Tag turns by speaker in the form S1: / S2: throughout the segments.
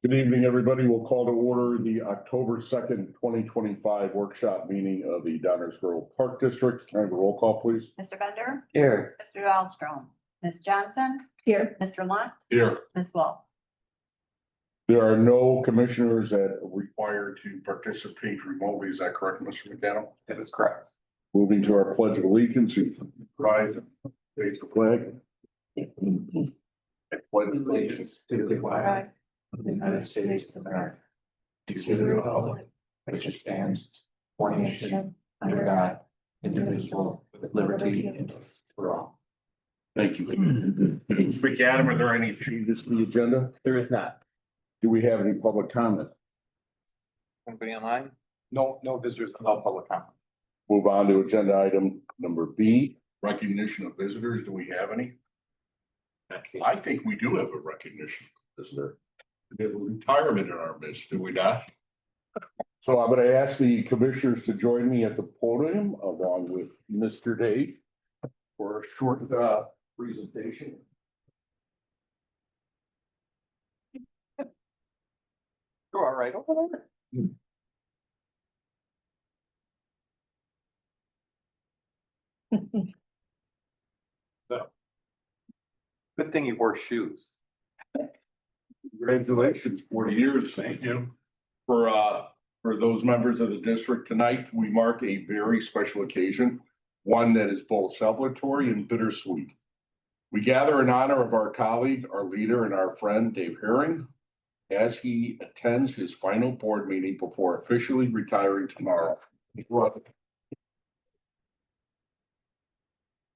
S1: Good evening, everybody. We'll call to order the October 2nd, 2025 workshop meeting of the Downers Grove Park District. Can I have a roll call, please?
S2: Mr. Bender.
S3: Here.
S2: Mr. Dahlstrom. Ms. Johnson.
S3: Here.
S2: Mr. Lunt.
S1: Here.
S2: Ms. Wall.
S1: There are no commissioners that are required to participate remotely. Is that correct, Mr. McDaniel?
S3: That is correct.
S1: Moving to our pledge of allegiance, we rise and face the flag. I pledge
S3: Allegiance to the flag of the United States of America, to the republic which stands one nation under God, indivisible, with liberty and justice for all.
S1: Thank you. Mr. Adam, are there any changes to the agenda?
S3: There is not.
S1: Do we have any public comment?
S3: Anybody online? No visitors, no public comment.
S1: Move on to agenda item number B, recognition of visitors. Do we have any? I think we do have a recognition visitor. We have a retirement in our midst, do we not? So I'm going to ask the commissioners to join me at the podium along with Mr. Dave for a short presentation.
S3: You're all right over there. Good thing you wore shoes.
S1: Congratulations, 40 years. Thank you. For those members of the district tonight, we mark a very special occasion, one that is both celebratory and bittersweet. We gather in honor of our colleague, our leader, and our friend, Dave Herring, as he attends his final board meeting before officially retiring tomorrow.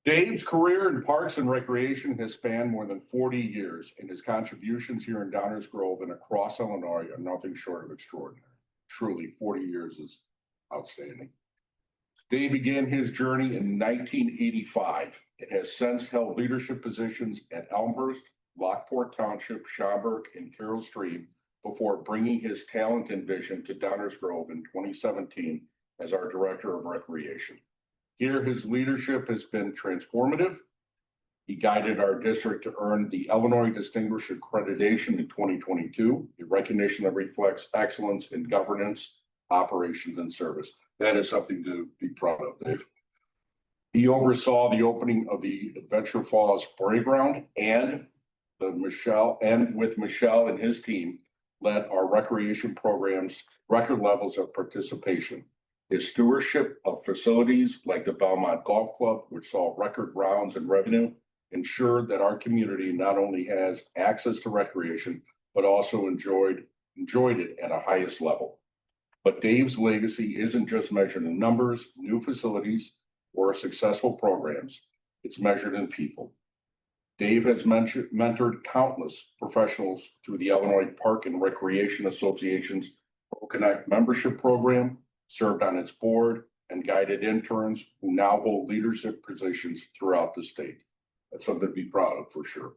S1: Dave's career in Parks and Recreation has spanned more than 40 years, and his contributions here in Downers Grove and across Illinois are nothing short of extraordinary. Truly, 40 years is outstanding. Dave began his journey in 1985 and has since held leadership positions at Elmhurst, Lockport Township, Schaumburg, and Carroll Stream before bringing his talent and vision to Downers Grove in 2017 as our Director of Recreation. Here, his leadership has been transformative. He guided our district to earn the Illinois Distinguished Accreditation in 2022, a recognition that reflects excellence in governance, operations, and service. That is something to be proud of, Dave. He oversaw the opening of the Adventure Falls Parade Ground and with Michelle and his team, led our recreation programs record levels of participation. His stewardship of facilities like the Belmont Golf Club, which saw record rounds and revenue, ensured that our community not only has access to recreation, but also enjoyed it at a highest level. But Dave's legacy isn't just measured in numbers, new facilities, or successful programs. It's measured in people. Dave has mentored countless professionals through the Illinois Park and Recreation Association's ProConnect membership program, served on its board, and guided interns who now hold leadership positions throughout the state. That's something to be proud of for sure.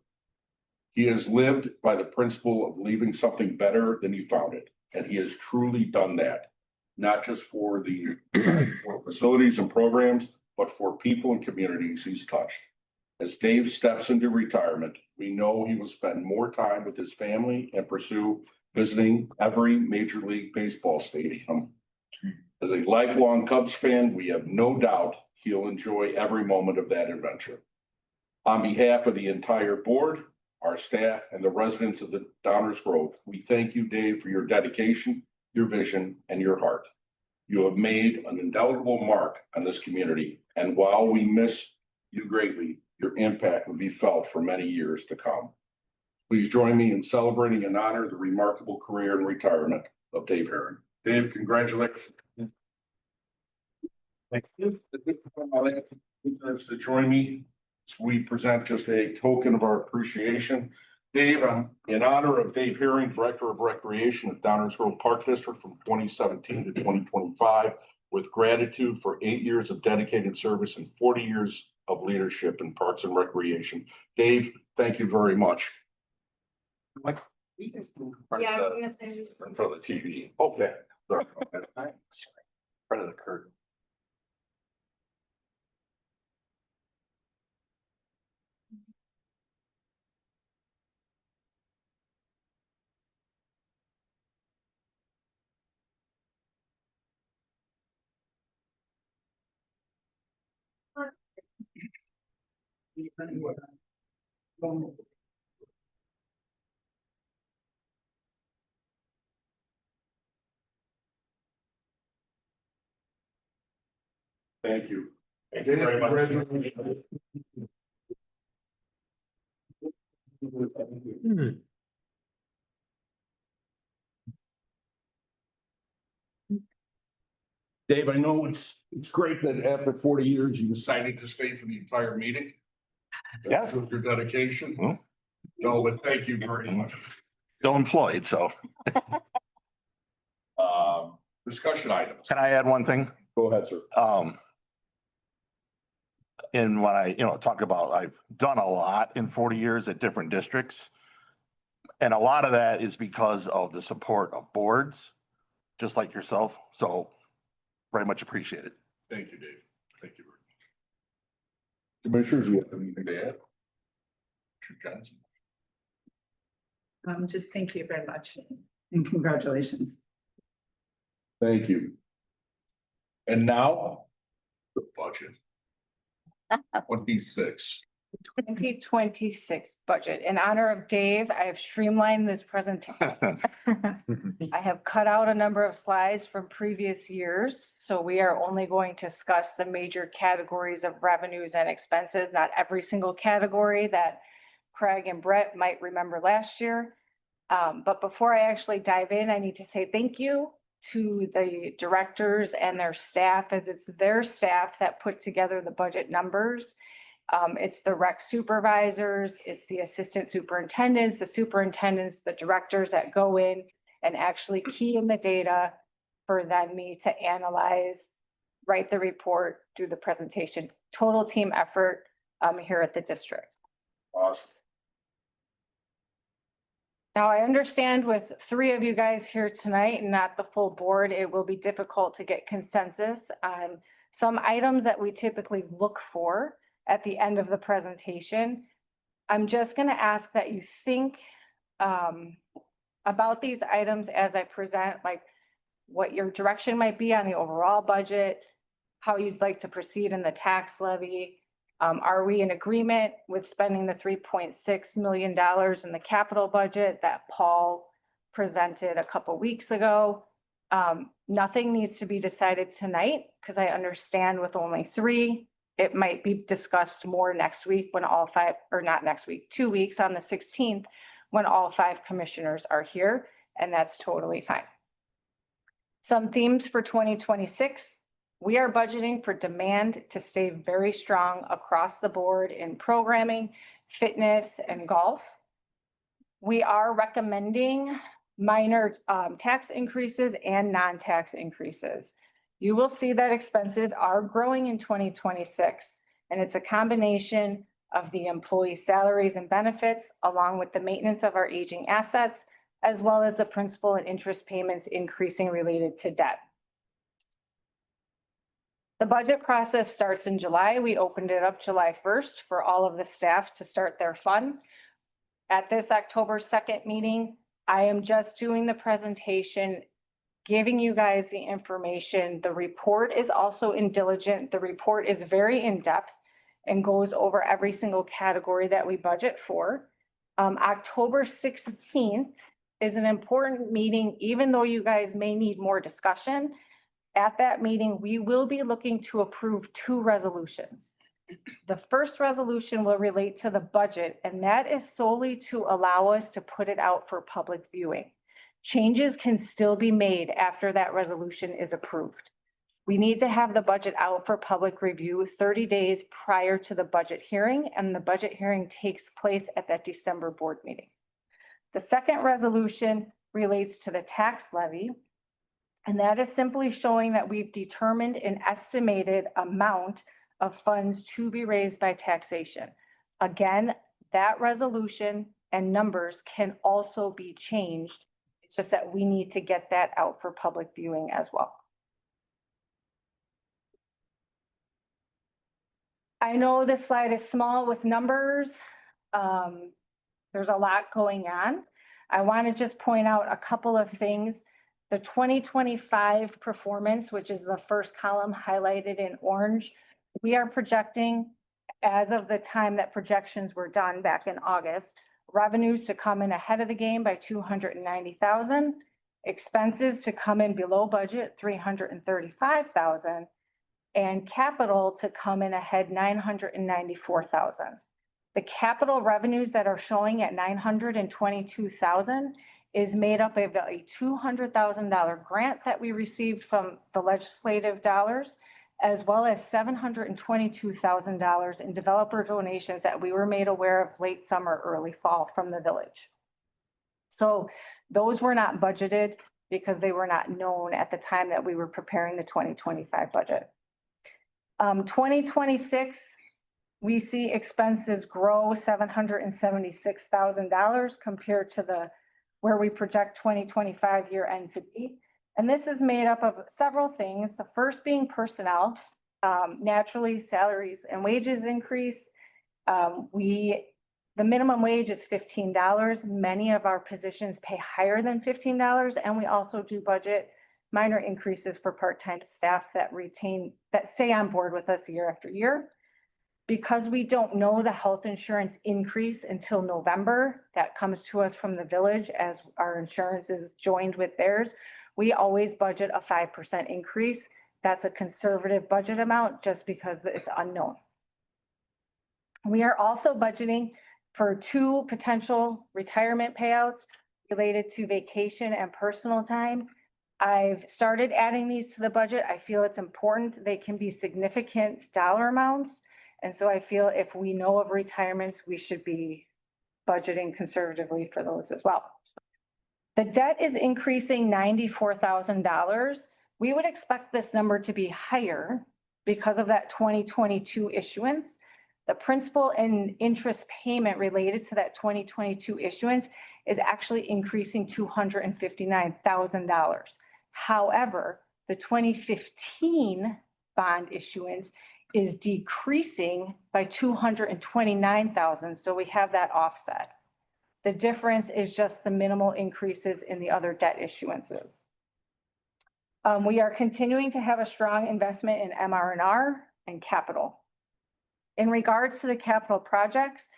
S1: He has lived by the principle of leaving something better than he found it, and he has truly done that, not just for the facilities and programs, but for people and communities he's touched. As Dave steps into retirement, we know he will spend more time with his family and pursue visiting every Major League Baseball stadium. As a lifelong Cubs fan, we have no doubt he'll enjoy every moment of that adventure. On behalf of the entire board, our staff, and the residents of the Downers Grove, we thank you, Dave, for your dedication, your vision, and your heart. You have made an indelible mark on this community, and while we miss you greatly, your impact will be felt for many years to come. Please join me in celebrating and honor the remarkable career and retirement of Dave Herring. Dave, congratulations. Thank you. To join me as we present just a token of our appreciation. Dave, in honor of Dave Herring, Director of Recreation at Downers Grove Park District from 2017 to 2025, with gratitude for 8 years of dedicated service and 40 years of leadership in Parks and Recreation. Dave, thank you very much.
S2: Yeah, I'm gonna say just
S1: In front of the TV. Okay. Sorry.
S3: Front of the curtain.
S1: Thank you. Thank you very much. Dave, I know it's great that after 40 years, you decided to stay for the entire meeting.
S4: Yes.
S1: Your dedication.
S4: Well.
S1: No, but thank you very much.
S4: Still employed, so
S1: Discussion items.
S4: can I add one thing?
S1: Go ahead, sir.
S4: In what I, talk about, I've done a lot in 40 years at different districts. And a lot of that is because of the support of boards, just like yourself. So very much appreciated.
S1: Thank you, Dave. Thank you very much. Commissioners, you have anything to add? Commissioner Johnson.
S5: Just thank you very much and congratulations.
S1: Thank you. And now, the budget. 26.
S2: 2026 budget. In honor of Dave, I have streamlined this presentation. I have cut out a number of slides from previous years, so we are only going to discuss the major categories of revenues and expenses, not every single category that Craig and Brett might remember last year. But before I actually dive in, I need to say thank you to the directors and their staff, as it's their staff that put together the budget numbers. It's the rec supervisors, it's the assistant superintendents, the directors that go in and actually key in the data for then me to analyze, write the report, do the presentation. Total team effort here at the district.
S1: Awesome.
S2: Now, I understand with three of you guys here tonight and not the full board, it will be difficult to get consensus on some items that we typically look for at the end of the presentation. I'm just going to ask that you think about these items as I present, like what your direction might be on the overall budget, how you'd like to proceed in the tax levy. Are we in agreement with spending the $3.6 million in the capital budget that Paul presented a couple weeks ago? Nothing needs to be decided tonight because I understand with only three, it might be discussed more next week when all five, or not next week, 2 weeks on the 16th, when all five commissioners are here, and that's totally fine. Some themes for 2026. We are budgeting for demand to stay very strong across the board in programming, fitness, and golf. We are recommending minor tax increases and non-tax increases. You will see that expenses are growing in 2026, and it's a combination of the employee salaries and benefits, along with the maintenance of our aging assets, as well as the principal and interest payments increasing related to debt. The budget process starts in July. We opened it up July 1st for all of the staff to start their fun. At this October 2nd meeting, I am just doing the presentation, giving you guys the information. The report is also diligent. The report is very in-depth and goes over every single category that we budget for. October 16th is an important meeting, even though you guys may need more discussion. At that meeting, we will be looking to approve 2 resolutions. The first resolution will relate to the budget, and that is solely to allow us to put it out for public viewing. Changes can still be made after that resolution is approved. We need to have the budget out for public review 30 days prior to the budget hearing, and the budget hearing takes place at that December board meeting. The second resolution relates to the tax levy. And that is simply showing that we've determined an estimated amount of funds to be raised by taxation. Again, that resolution and numbers can also be changed. It's just that we need to get that out for public viewing as well. I know this slide is small with numbers. There's a lot going on. I want to just point out a couple of things. The 2025 performance, which is the first column highlighted in orange, we are projecting as of the time that projections were done back in August, revenues to come in ahead of the game by 290,000, expenses to come in below budget, 335,000, and capital to come in ahead 994,000. The capital revenues that are showing at 922,000 is made up of a $200,000 grant that we received from the legislative dollars, as well as $722,000 in developer donations that we were made aware of late summer, early fall from the village. So those were not budgeted because they were not known at the time that we were preparing the 2025 budget. 2026, we see expenses grow $776,000 compared to where we project 2025 year end to be. And this is made up of several things. The first being personnel. Naturally, salaries and wages increase. The minimum wage is $15. Many of our positions pay higher than $15, and we also do budget minor increases for part-time staff that stay on board with us year after year. Because we don't know the health insurance increase until November, that comes to us from the village as our insurance is joined with theirs. We always budget a 5% increase. That's a conservative budget amount just because it's unknown. We are also budgeting for 2 potential retirement payouts related to vacation and personal time. I've started adding these to the budget. I feel it's important. They can be significant dollar amounts. And so I feel if we know of retirements, we should be budgeting conservatively for those as well. The debt is increasing $94,000. We would expect this number to be higher because of that 2022 issuance. The principal and interest payment related to that 2022 issuance is actually increasing $259,000. However, the 2015 bond issuance is decreasing by $229,000. So we have that offset. The difference is just the minimal increases in the other debt issuances. We are continuing to have a strong investment in MR&R and capital. In regards to the capital projects,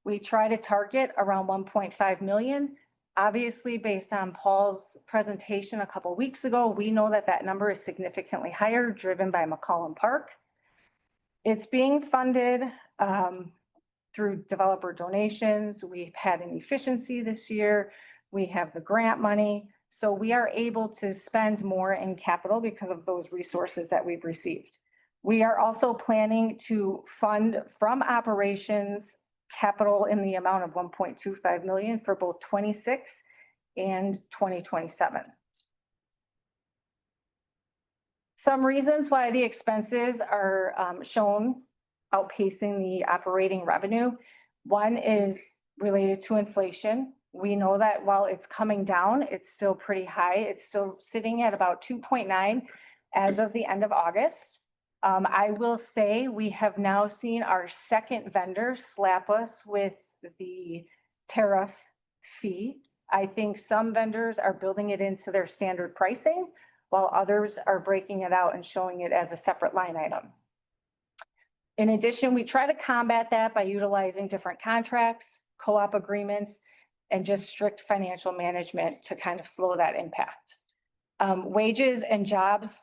S2: we try to target around 1.5 million. Obviously, based on Paul's presentation a couple of weeks ago, we know that that number is significantly higher, driven by McCollum Park. It's being funded through developer donations. We've had an efficiency this year. We have the grant money. So we are able to spend more in capital because of those resources that we've received. We are also planning to fund from operations capital in the amount of 1.25 million for both 26 and 2027. Some reasons why the expenses are shown outpacing the operating revenue. One is related to inflation. We know that while it's coming down, it's still pretty high. It's still sitting at about 2.9 as of the end of August. I will say we have now seen our second vendor slap us with the tariff fee. I think some vendors are building it into their standard pricing, while others are breaking it out and showing it as a separate line item. In addition, we try to combat that by utilizing different contracts, co-op agreements, and just strict financial management to kind of slow that impact. Wages and jobs,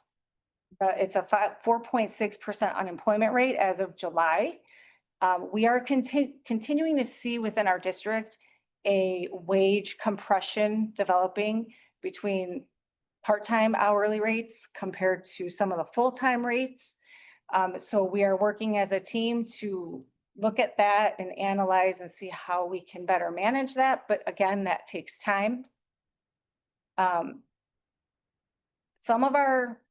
S2: it's a 4.6% unemployment rate as of July. We are continuing to see within our district a wage compression developing between part-time hourly rates compared to some of the full-time rates. So we are working as a team to look at that and analyze and see how we can better manage that. But again, that takes time.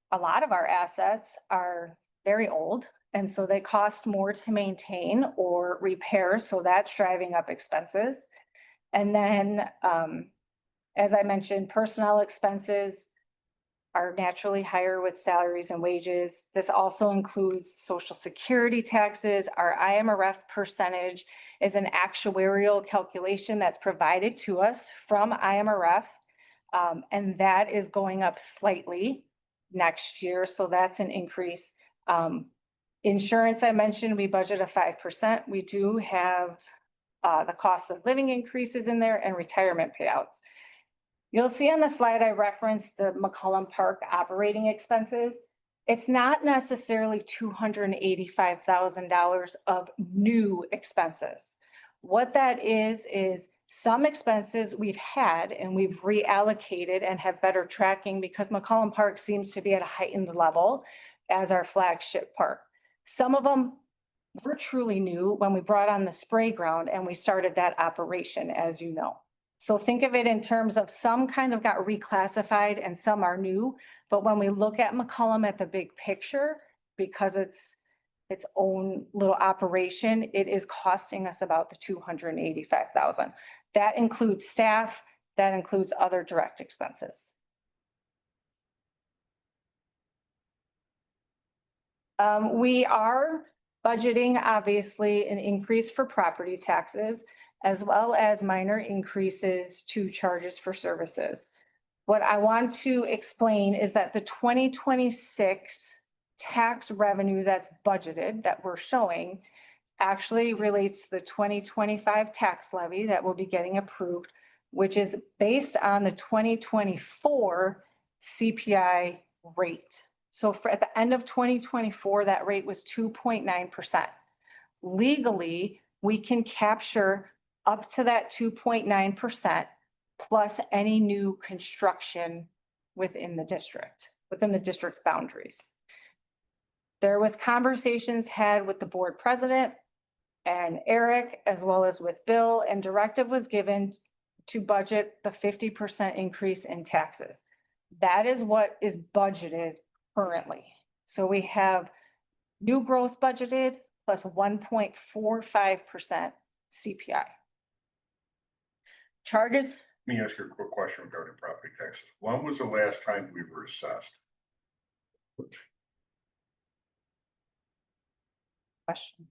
S2: A lot of our assets are very old, and so they cost more to maintain or repair. So that's driving up expenses. And then, as I mentioned, personnel expenses are naturally higher with salaries and wages. This also includes Social Security taxes. Our IMRF percentage is an actuarial calculation that's provided to us from IMRF, and that is going up slightly next year. So that's an increase. Insurance, I mentioned, we budget a 5%. We do have the cost of living increases in there and retirement payouts. You'll see on the slide, I referenced the McCollum Park operating expenses. It's not necessarily $285,000 of new expenses. What that is some expenses we've had and we've reallocated and have better tracking because McCollum Park seems to be at a heightened level as our flagship park. Some of them were truly new when we brought on the spray ground and we started that operation, as you know. So think of it in terms of some kind of got reclassified and some are new. But when we look at McCollum at the big picture, because it's its own little operation, it is costing us about the $285,000. That includes staff, that includes other direct expenses. We are budgeting, obviously, an increase for property taxes, as well as minor increases to charges for services. What I want to explain is that the 2026 tax revenue that's budgeted, that we're showing, actually relates to the 2025 tax levy that will be getting approved, which is based on the 2024 CPI rate. So at the end of 2024, that rate was 2.9%. Legally, we can capture up to that 2.9% plus any new construction within the district boundaries. There was conversations had with the board president and Eric, as well as with Bill, and directive was given to budget the 50% increase in taxes. That is what is budgeted currently. So we have new growth budgeted plus 1.45% CPI. Charges.
S1: Let me ask you a quick question regarding property taxes. When was the last time we were assessed?
S2: Question.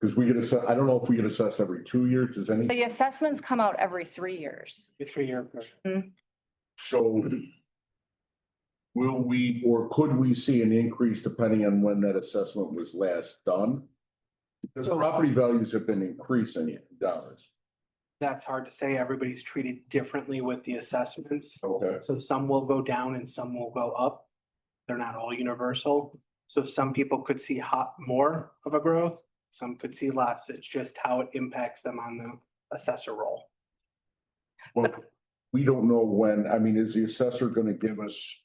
S1: Because we get assessed, I don't know if we get assessed every 2 years, does any?
S2: The assessments come out every 3 years.
S3: A 3-year.
S1: So will we, or could we see an increase depending on when that assessment was last done? Because property values have been increasing in dollars.
S6: That's hard to say. Everybody's treated differently with the assessments.
S1: Okay.
S6: So some will go down and some will go up. They're not all universal. So some people could see more of a growth, some could see less. It's just how it impacts them on the assessor roll.
S1: Well, we don't know when, I mean, is the assessor gonna give us?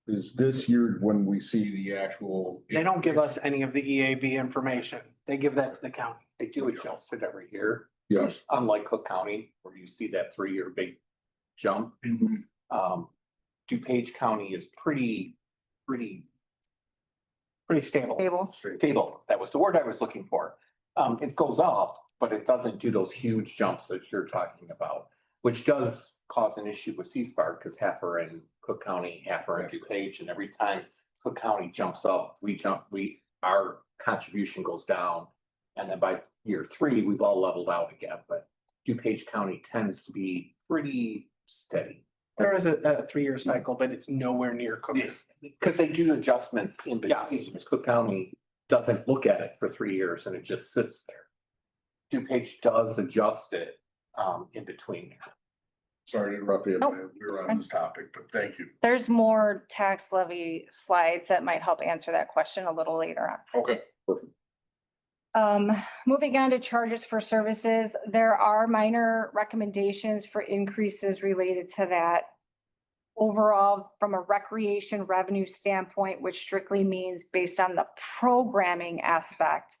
S1: Is this year when we see the actual?
S6: They don't give us any of the EAB information. They give that to the county.
S3: They do adjust it every year.
S1: Yes.
S3: Unlike Cook County, where you see that 3-year big jump. DuPage County is pretty
S6: Stable.
S3: stable. That was the word I was looking for. It goes up, but it doesn't do those huge jumps that you're talking about, which does cause an issue with C-SPAR because half are in Cook County, half are in DuPage, and every time Cook County jumps up, our contribution goes down. And then by year 3, we've all leveled out again, but DuPage County tends to be pretty steady.
S6: There is a 3-year cycle, but it's nowhere near Cook.
S3: Because they do adjustments in between.
S6: Yes.
S3: Because Cook County doesn't look at it for 3 years and it just sits there. DuPage does adjust it in between.
S1: Sorry to interrupt you,
S2: Nope.
S1: we were on this topic, but thank you.
S2: There's more tax levy slides that might help answer that question a little later on.
S1: Okay.
S2: Moving on to charges for services, there are minor recommendations for increases related to that. Overall, from a recreation revenue standpoint, which strictly means based on the programming aspect,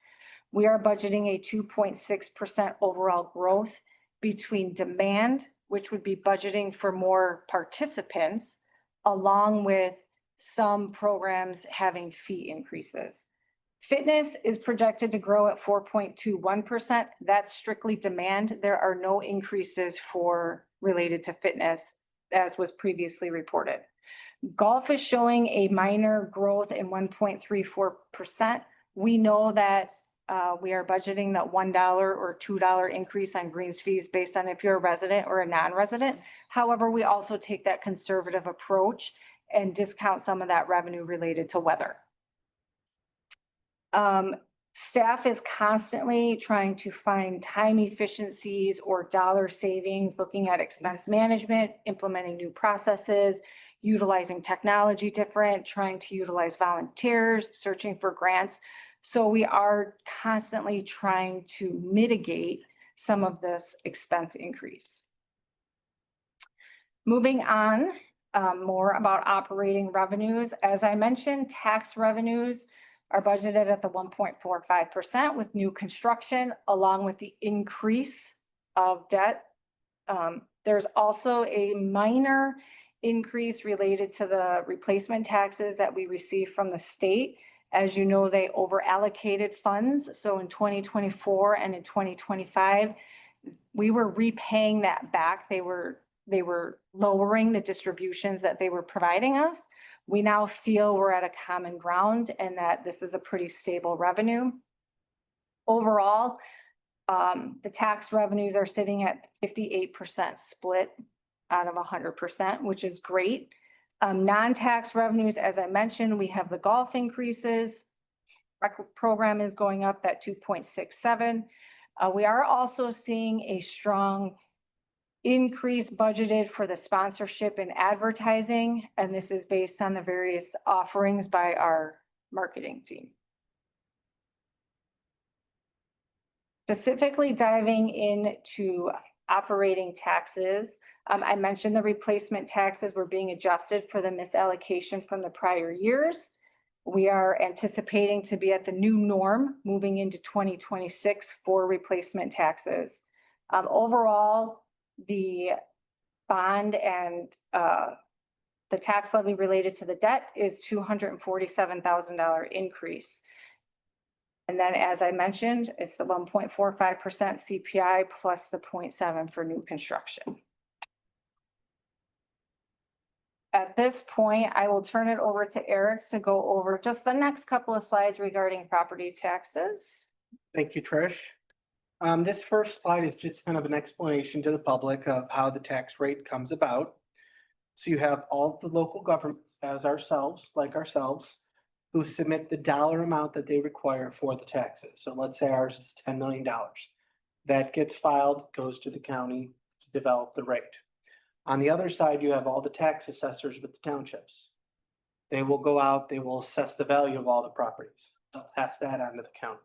S2: we are budgeting a 2.6% overall growth between demand, which would be budgeting for more participants, along with some programs having fee increases. Fitness is projected to grow at 4.21%. That's strictly demand. There are no increases related to fitness, as was previously reported. Golf is showing a minor growth in 1.34%. We know that we are budgeting that $1 or $2 increase on greens fees based on if you're a resident or a non-resident. However, we also take that conservative approach and discount some of that revenue related to weather. Staff is constantly trying to find time efficiencies or dollar savings, looking at expense management, implementing new processes, utilizing technology different, trying to utilize volunteers, searching for grants. So we are constantly trying to mitigate some of this expense increase. Moving on, more about operating revenues. As I mentioned, tax revenues are budgeted at the 1.45% with new construction, along with the increase of debt. There's also a minor increase related to the replacement taxes that we receive from the state. As you know, they over allocated funds. So in 2024 and in 2025, we were repaying that back. They were lowering the distributions that they were providing us. We now feel we're at a common ground and that this is a pretty stable revenue. Overall, the tax revenues are sitting at 58% split out of 100%, which is great. Non-tax revenues, as I mentioned, we have the golf increases. Rec program is going up at 2.67. We are also seeing a strong increase budgeted for the sponsorship and advertising, and this is based on the various offerings by our marketing team. Specifically diving into operating taxes, I mentioned the replacement taxes were being adjusted for the misallocation from the prior years. We are anticipating to be at the new norm moving into 2026 for replacement taxes. Overall, the bond and the tax levy related to the debt is $247,000 increase. And then, as I mentioned, it's the 1.45% CPI plus the 0.7 for new construction. At this point, I will turn it over to Eric to go over just the next couple of slides regarding property taxes.
S6: Thank you, Trish. This first slide is just kind of an explanation to the public of how the tax rate comes about. So you have all the local governments as ourselves, who submit the dollar amount that they require for the taxes. So let's say ours is $10 million. That gets filed, goes to the county to develop the rate. On the other side, you have all the tax assessors with the townships. They will go out, they will assess the value of all the properties. They'll pass that on to the county.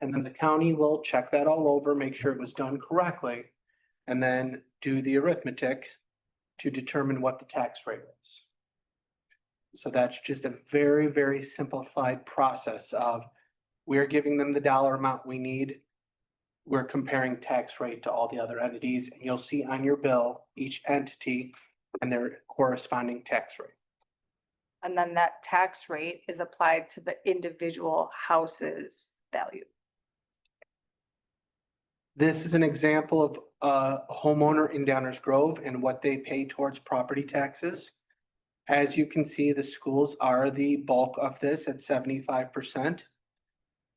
S6: And then the county will check that all over, make sure it was done correctly, and then do the arithmetic to determine what the tax rate is. So that's just a very, very simplified process of we're giving them the dollar amount we need. We're comparing tax rate to all the other entities, and you'll see on your bill, each entity and their corresponding tax rate.
S2: And then that tax rate is applied to the individual house's value.
S6: This is an example of a homeowner in Downers Grove and what they pay towards property taxes. As you can see, the schools are the bulk of this at 75%.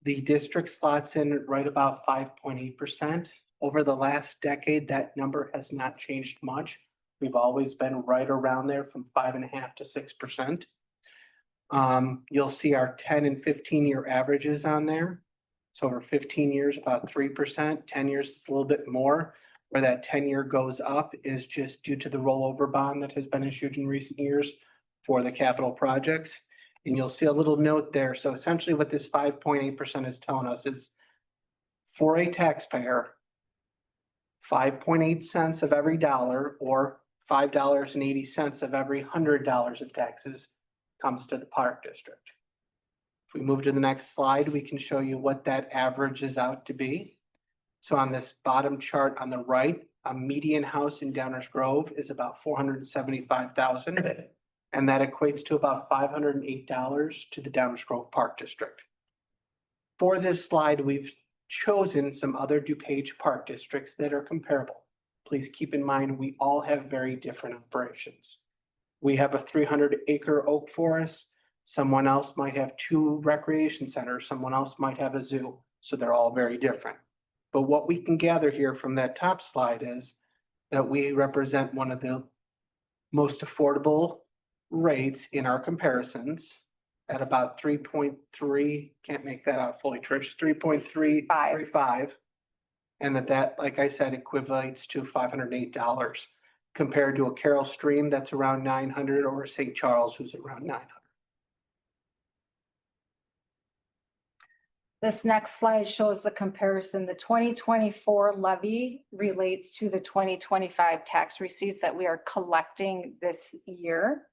S6: The district slots in right about 5.8%. Over the last decade, that number has not changed much. We've always been right around there from 5.5% to 6%. You'll see our 10 and 15-year averages on there. So over 15 years, about 3%, 10 years is a little bit more. Where that 10-year goes up is just due to the rollover bond that has been issued in recent years for the capital projects. And you'll see a little note there. So essentially what this 5.8% is telling us is for a taxpayer, 5.8 cents of every dollar or $5.80 of every $100 of taxes comes to the park district. If we move to the next slide, we can show you what that averages out to be. So on this bottom chart on the right, a median house in Downers Grove is about $475,000. And that equates to about $508 to the Downers Grove Park District. For this slide, we've chosen some other DuPage Park districts that are comparable. Please keep in mind, we all have very different operations. We have a 300-acre oak forest. Someone else might have 2 recreation centers. Someone else might have a zoo. So they're all very different. But what we can gather here from that top slide is that we represent one of the most affordable rates in our comparisons. at about 3.3, can't make that out fully, Trish, 3.335. And that, like I said, equates to $508 compared to a Carroll Stream that's around 900 or a St. Charles who's around 900.
S2: This next slide shows the comparison. The 2024 levy relates to the 2025 tax receipts that we are collecting this year.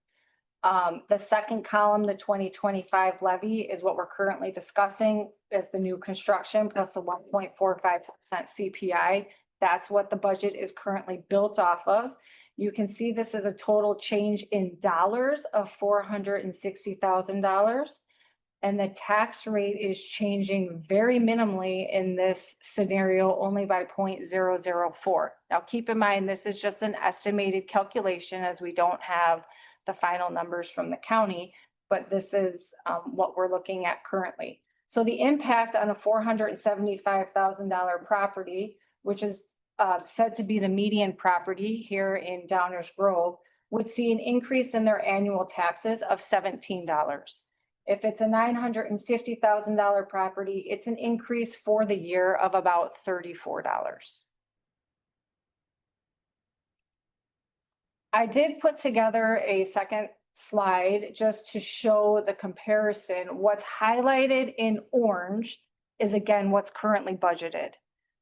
S2: The second column, the 2025 levy, is what we're currently discussing as the new construction plus the 1.45% CPI. That's what the budget is currently built off of. You can see this is a total change in dollars of $460,000. And the tax rate is changing very minimally in this scenario, only by 0.004. Now, keep in mind, this is just an estimated calculation as we don't have the final numbers from the county, but this is what we're looking at currently. So the impact on a $475,000 property, which is said to be the median property here in Downers Grove, would see an increase in their annual taxes of $17. If it's a $950,000 property, it's an increase for the year of about $34. I did put together a second slide just to show the comparison. What's highlighted in orange is again what's currently budgeted.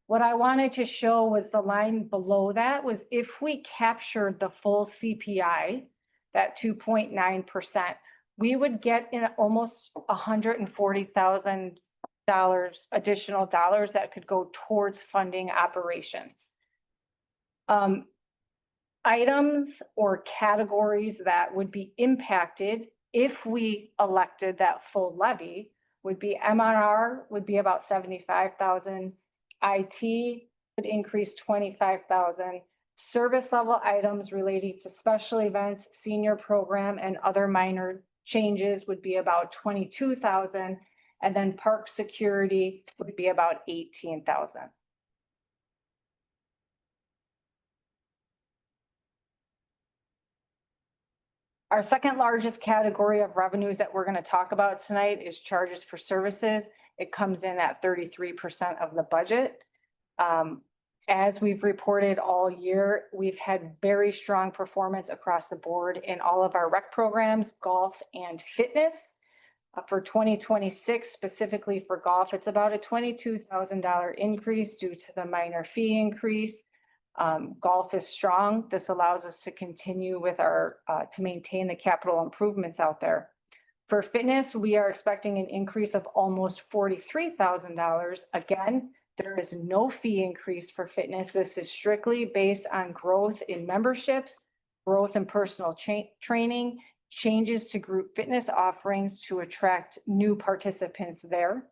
S2: What I wanted to show was the line below that was if we captured the full CPI, that 2.9%, we would get in almost $140,000 additional dollars that could go towards funding operations. Items or categories that would be impacted if we elected that full levy would be M&R would be about 75,000. IT would increase 25,000. Service level items related to special events, senior program, and other minor changes would be about 22,000. And then park security would be about 18,000. Our second largest category of revenues that we're going to talk about tonight is charges for services. It comes in at 33% of the budget. As we've reported all year, we've had very strong performance across the board in all of our rec programs, golf and fitness. For 2026, specifically for golf, it's about a $22,000 increase due to the minor fee increase. Golf is strong. This allows us to continue with our, to maintain the capital improvements out there. For fitness, we are expecting an increase of almost $43,000. Again, there is no fee increase for fitness. This is strictly based on growth in memberships, growth in personal training, changes to group fitness offerings to attract new participants there.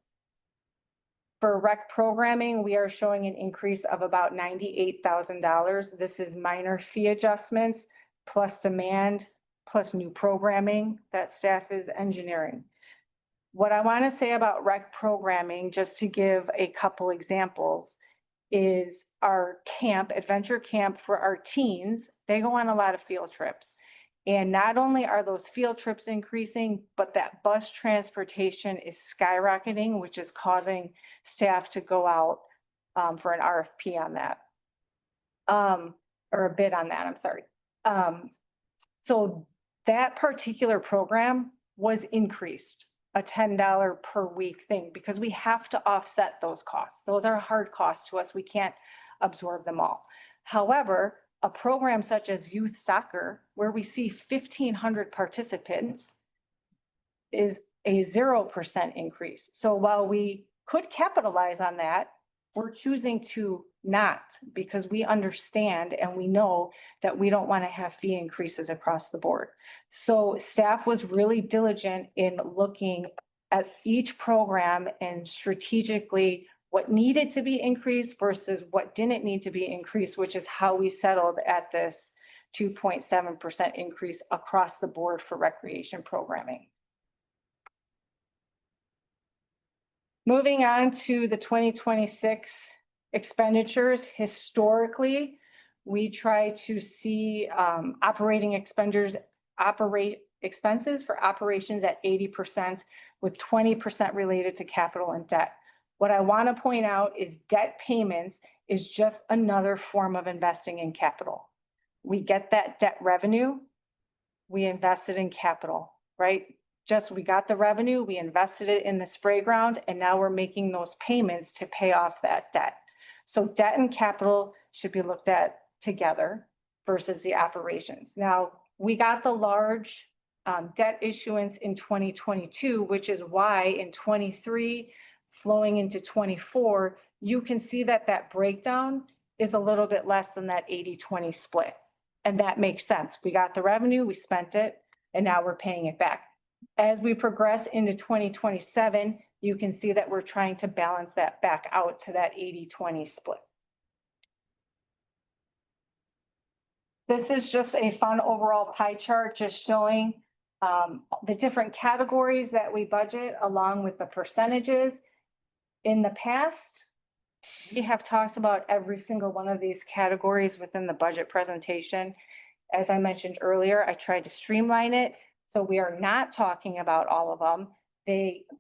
S2: For rec programming, we are showing an increase of about $98,000. This is minor fee adjustments plus demand plus new programming that staff is engineering. What I want to say about rec programming, just to give a couple examples, is our camp, adventure camp for our teens. They go on a lot of field trips. And not only are those field trips increasing, but that bus transportation is skyrocketing, which is causing staff to go out for an RFP on that. Or a bid on that, I'm sorry. So that particular program was increased, a $10 per week thing, because we have to offset those costs. Those are hard costs to us. We can't absorb them all. However, a program such as youth soccer, where we see 1,500 participants, is a 0% increase. So while we could capitalize on that, we're choosing to not, because we understand and we know that we don't want to have fee increases across the board. So staff was really diligent in looking at each program and strategically what needed to be increased versus what didn't need to be increased, which is how we settled at this 2.7% increase across the board for recreation programming. Moving on to the 2026 expenditures. Historically, we try to see operating expenditures expenses for operations at 80%, with 20% related to capital and debt. What I want to point out is debt payments is just another form of investing in capital. We get that debt revenue, we invest it in capital, right? Just we got the revenue, we invested it in the spray ground, and now we're making those payments to pay off that debt. So debt and capital should be looked at together versus the operations. Now, we got the large debt issuance in 2022, which is why in 23 flowing into 24, you can see that that breakdown is a little bit less than that 80-20 split. And that makes sense. We got the revenue, we spent it, and now we're paying it back. As we progress into 2027, you can see that we're trying to balance that back out to that 80-20 split. This is just a fun overall pie chart, just showing the different categories that we budget along with the percentages. In the past, we have talked about every single one of these categories within the budget presentation. As I mentioned earlier, I tried to streamline it, so we are not talking about all of them.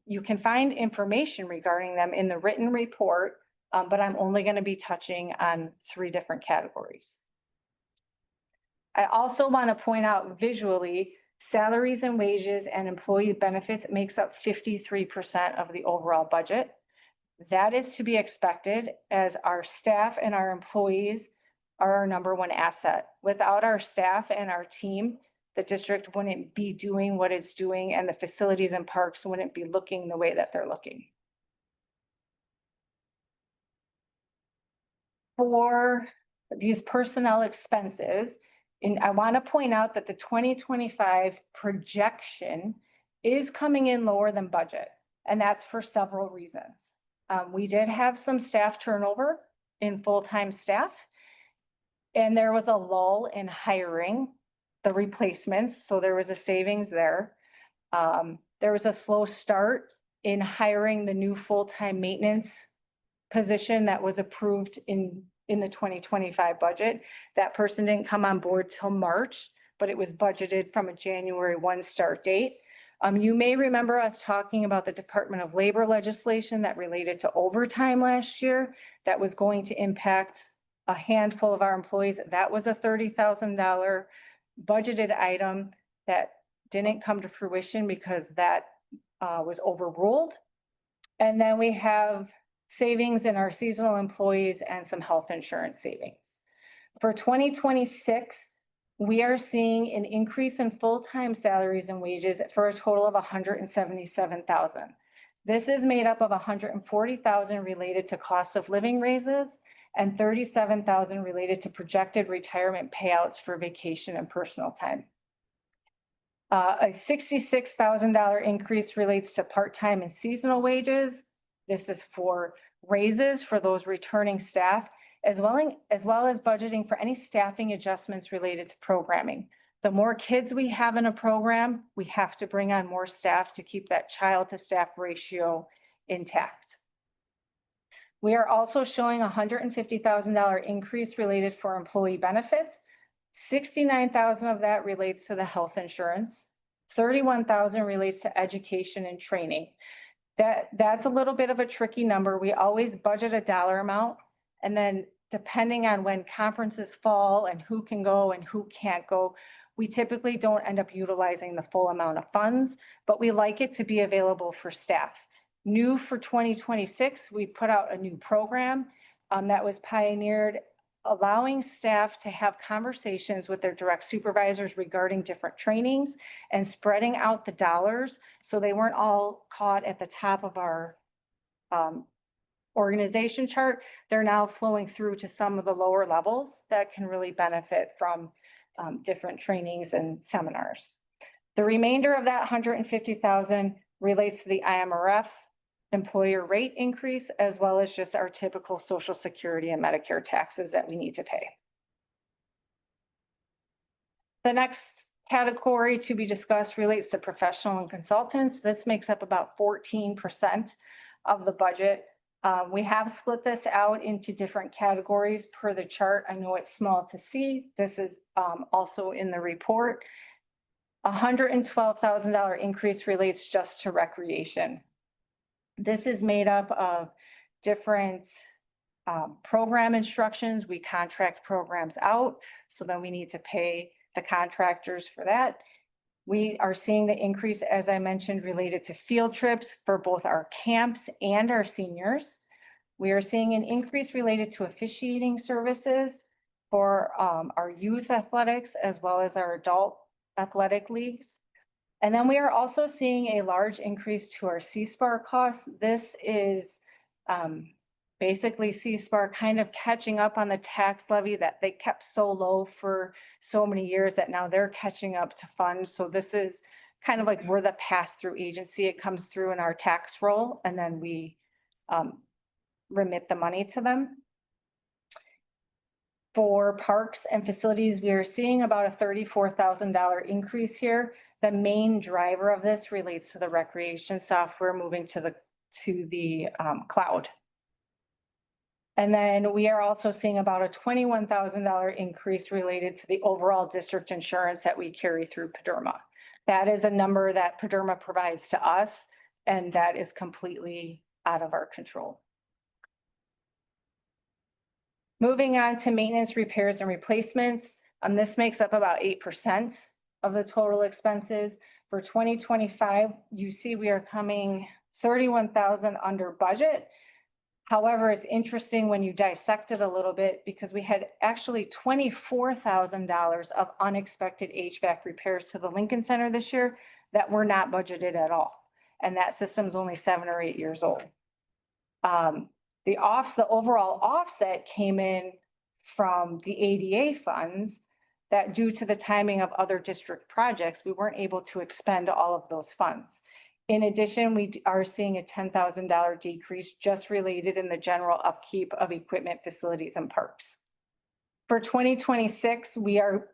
S2: You can find information regarding them in the written report, but I'm only going to be touching on 3 different categories. I also want to point out visually, salaries and wages and employee benefits makes up 53% of the overall budget. That is to be expected, as our staff and our employees are our number one asset. Without our staff and our team, the district wouldn't be doing what it's doing, and the facilities and parks wouldn't be looking the way that they're looking. For these personnel expenses, and I want to point out that the 2025 projection is coming in lower than budget, and that's for several reasons. We did have some staff turnover in full-time staff, and there was a lull in hiring the replacements, so there was a savings there. There was a slow start in hiring the new full-time maintenance position that was approved in the 2025 budget. That person didn't come on board till March, but it was budgeted from a January 1 start date. You may remember us talking about the Department of Labor legislation that related to overtime last year that was going to impact a handful of our employees. That was a $30,000 budgeted item that didn't come to fruition because that was overruled. And then we have savings in our seasonal employees and some health insurance savings. For 2026, we are seeing an increase in full-time salaries and wages for a total of $177,000. This is made up of $140,000 related to cost of living raises and $37,000 related to projected retirement payouts for vacation and personal time. A $66,000 increase relates to part-time and seasonal wages. This is for raises for those returning staff, as well as budgeting for any staffing adjustments related to programming. The more kids we have in a program, we have to bring on more staff to keep that child to staff ratio intact. We are also showing a $150,000 increase related for employee benefits. $69,000 of that relates to the health insurance. $31,000 relates to education and training. That's a little bit of a tricky number. We always budget a dollar amount, and then depending on when conferences fall and who can go and who can't go, we typically don't end up utilizing the full amount of funds, but we like it to be available for staff. New for 2026, we put out a new program that was pioneered, allowing staff to have conversations with their direct supervisors regarding different trainings and spreading out the dollars so they weren't all caught at the top of our organization chart. They're now flowing through to some of the lower levels that can really benefit from different trainings and seminars. The remainder of that $150,000 relates to the IMRF employer rate increase, as well as just our typical Social Security and Medicare taxes that we need to pay. The next category to be discussed relates to professional and consultants. This makes up about 14% of the budget. We have split this out into different categories per the chart. I know it's small to see. This is also in the report. $112,000 increase relates just to recreation. This is made up of different program instructions. We contract programs out, so then we need to pay the contractors for that. We are seeing the increase, as I mentioned, related to field trips for both our camps and our seniors. We are seeing an increase related to officiating services for our youth athletics as well as our adult athletic leagues. And then we are also seeing a large increase to our CSPAR costs. This is basically CSPAR kind of catching up on the tax levy that they kept so low for so many years that now they're catching up to funds. So this is kind of like we're the pass-through agency. It comes through in our tax roll and then we remit the money to them. For parks and facilities, we are seeing about a $34,000 increase here. The main driver of this relates to the recreation software moving to the cloud. And then we are also seeing about a $21,000 increase related to the overall district insurance that we carry through PDERMA. That is a number that PDERMA provides to us, and that is completely out of our control. Moving on to maintenance, repairs, and replacements. This makes up about 8% of the total expenses. For 2025, you see we are coming 31,000 under budget. However, it's interesting when you dissect it a little bit because we had actually $24,000 of unexpected HVAC repairs to the Lincoln Center this year that were not budgeted at all. And that system's only 7 or 8 years old. The overall offset came in from the ADA funds that due to the timing of other district projects, we weren't able to expend all of those funds. In addition, we are seeing a $10,000 decrease just related in the general upkeep of equipment, facilities, and parks. For 2026, we are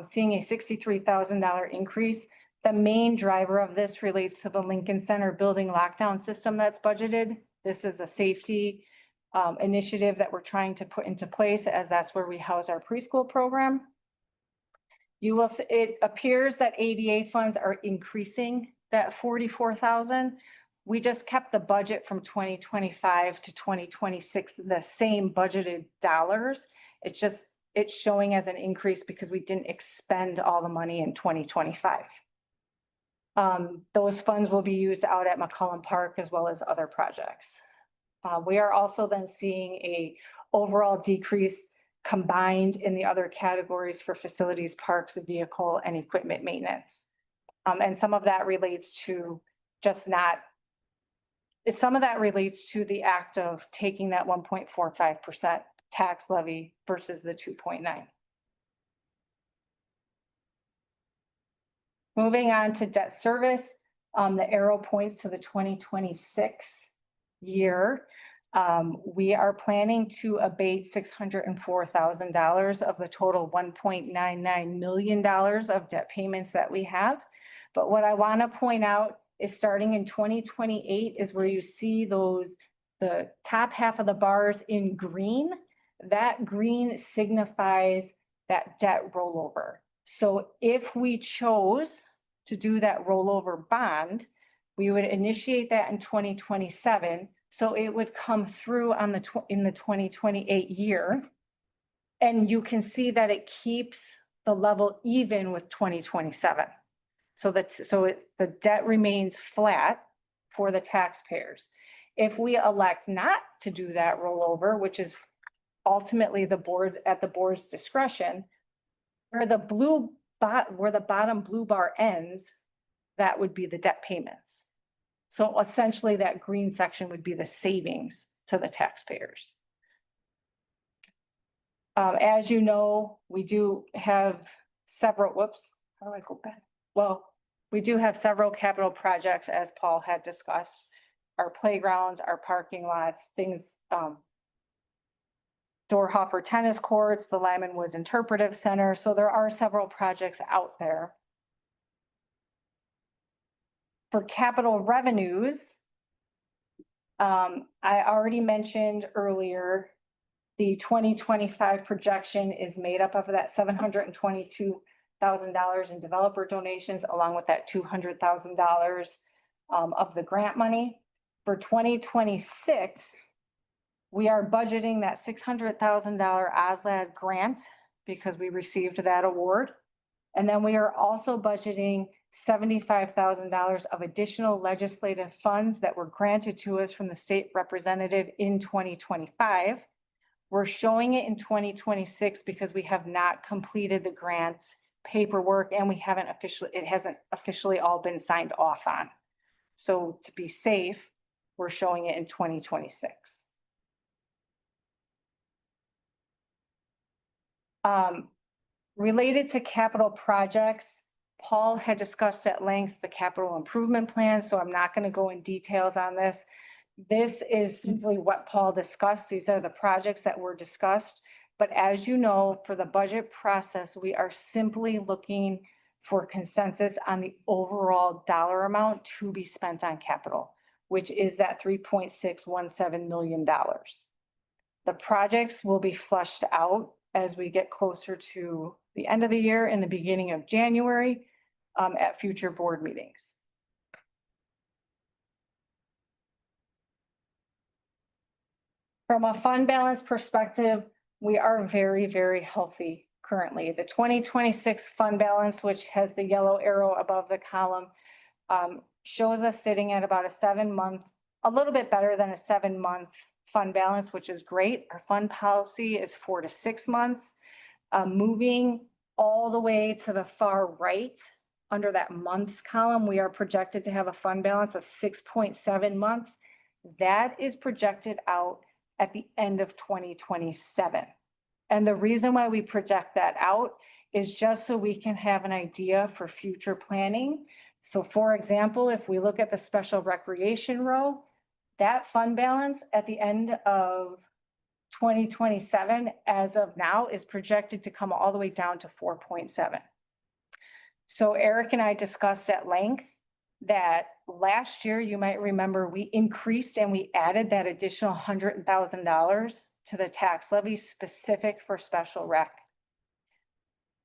S2: seeing a $63,000 increase. The main driver of this relates to the Lincoln Center building lockdown system that's budgeted. This is a safety initiative that we're trying to put into place as that's where we house our preschool program. It appears that ADA funds are increasing that 44,000. We just kept the budget from 2025 to 2026, the same budgeted dollars. It's showing as an increase because we didn't expend all the money in 2025. Those funds will be used out at McCollum Park as well as other projects. We are also then seeing a overall decrease combined in the other categories for facilities, parks, vehicle, and equipment maintenance. And some of that relates to the act of taking that 1.45% tax levy versus the 2.9. Moving on to debt service, the arrow points to the 2026 year. We are planning to abate $604,000 of the total $1.99 million of debt payments that we have. But what I want to point out is starting in 2028 is where you see the top half of the bars in green. That green signifies that debt rollover. So if we chose to do that rollover bond, we would initiate that in 2027. So it would come through in the 2028 year. And you can see that it keeps the level even with 2027. So the debt remains flat for the taxpayers. If we elect not to do that rollover, which is ultimately at the board's discretion, where the bottom blue bar ends, that would be the debt payments. So essentially that green section would be the savings to the taxpayers. As you know, we do have several, how do I go back? Well, we do have several capital projects as Paul had discussed, our playgrounds, our parking lots, things, door hopper tennis courts, the Lyman Woods Interpretive Center. So there are several projects out there. For capital revenues, I already mentioned earlier, the 2025 projection is made up of that $722,000 $100,000 in developer donations, along with that $200,000 of the grant money. For 2026, we are budgeting that $600,000 OSLAD grant because we received that award. And then we are also budgeting $75,000 of additional legislative funds that were granted to us from the state representative in 2025. We're showing it in 2026 because we have not completed the grant paperwork and it hasn't officially all been signed off on. So to be safe, we're showing it in 2026. Related to capital projects, Paul had discussed at length the capital improvement plan, so I'm not going to go in details on this. This is simply what Paul discussed. These are the projects that were discussed. But as you know, for the budget process, we are simply looking for consensus on the overall dollar amount to be spent on capital, which is that $3.617 million. The projects will be flushed out as we get closer to the end of the year and the beginning of January at future board meetings. From a fund balance perspective, we are very, very healthy currently. The 2026 fund balance, which has the yellow arrow above the column, shows us sitting at about a little bit better than a 7-month fund balance, which is great. Our fund policy is 4 to 6 months. Moving all the way to the far right, under that months column, we are projected to have a fund balance of 6.7 months. That is projected out at the end of 2027. And the reason why we project that out is just so we can have an idea for future planning. So for example, if we look at the special recreation row, that fund balance at the end of 2027, as of now, is projected to come all the way down to 4.7. So Eric and I discussed at length that last year, you might remember, we increased and we added that additional $100,000 to the tax levy specific for special rec.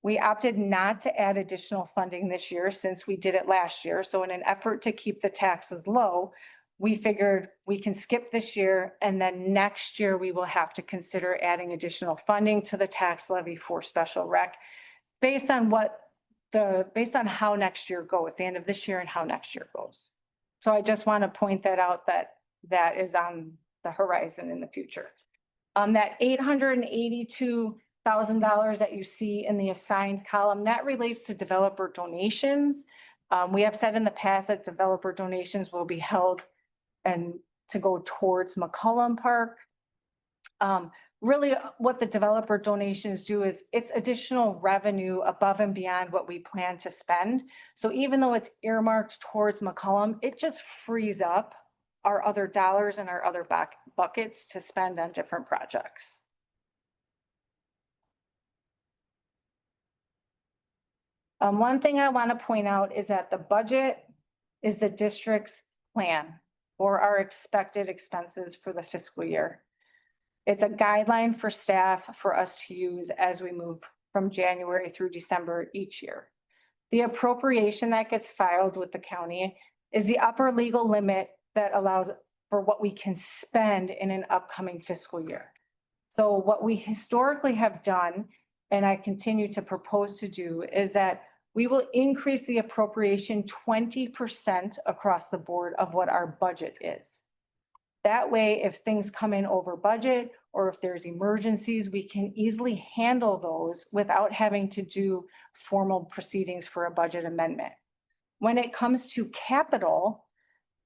S2: We opted not to add additional funding this year since we did it last year. So in an effort to keep the taxes low, we figured we can skip this year, and then next year we will have to consider adding additional funding to the tax levy for special rec based on how next year goes, the end of this year and how next year goes. So I just want to point that out, that is on the horizon in the future. That $882,000 that you see in the assigned column, that relates to developer donations. We have said in the past that developer donations will be held and to go towards McCollum Park. Really what the developer donations do is it's additional revenue above and beyond what we plan to spend. So even though it's earmarked towards McCollum, it just frees up our other dollars and our other buckets to spend on different projects. One thing I want to point out is that the budget is the district's plan or our expected expenses for the fiscal year. It's a guideline for staff for us to use as we move from January through December each year. The appropriation that gets filed with the county is the upper legal limit that allows for what we can spend in an upcoming fiscal year. So what we historically have done, and I continue to propose to do, is that we will increase the appropriation 20% across the board of what our budget is. That way, if things come in over budget or if there's emergencies, we can easily handle those without having to do formal proceedings for a budget amendment. When it comes to capital,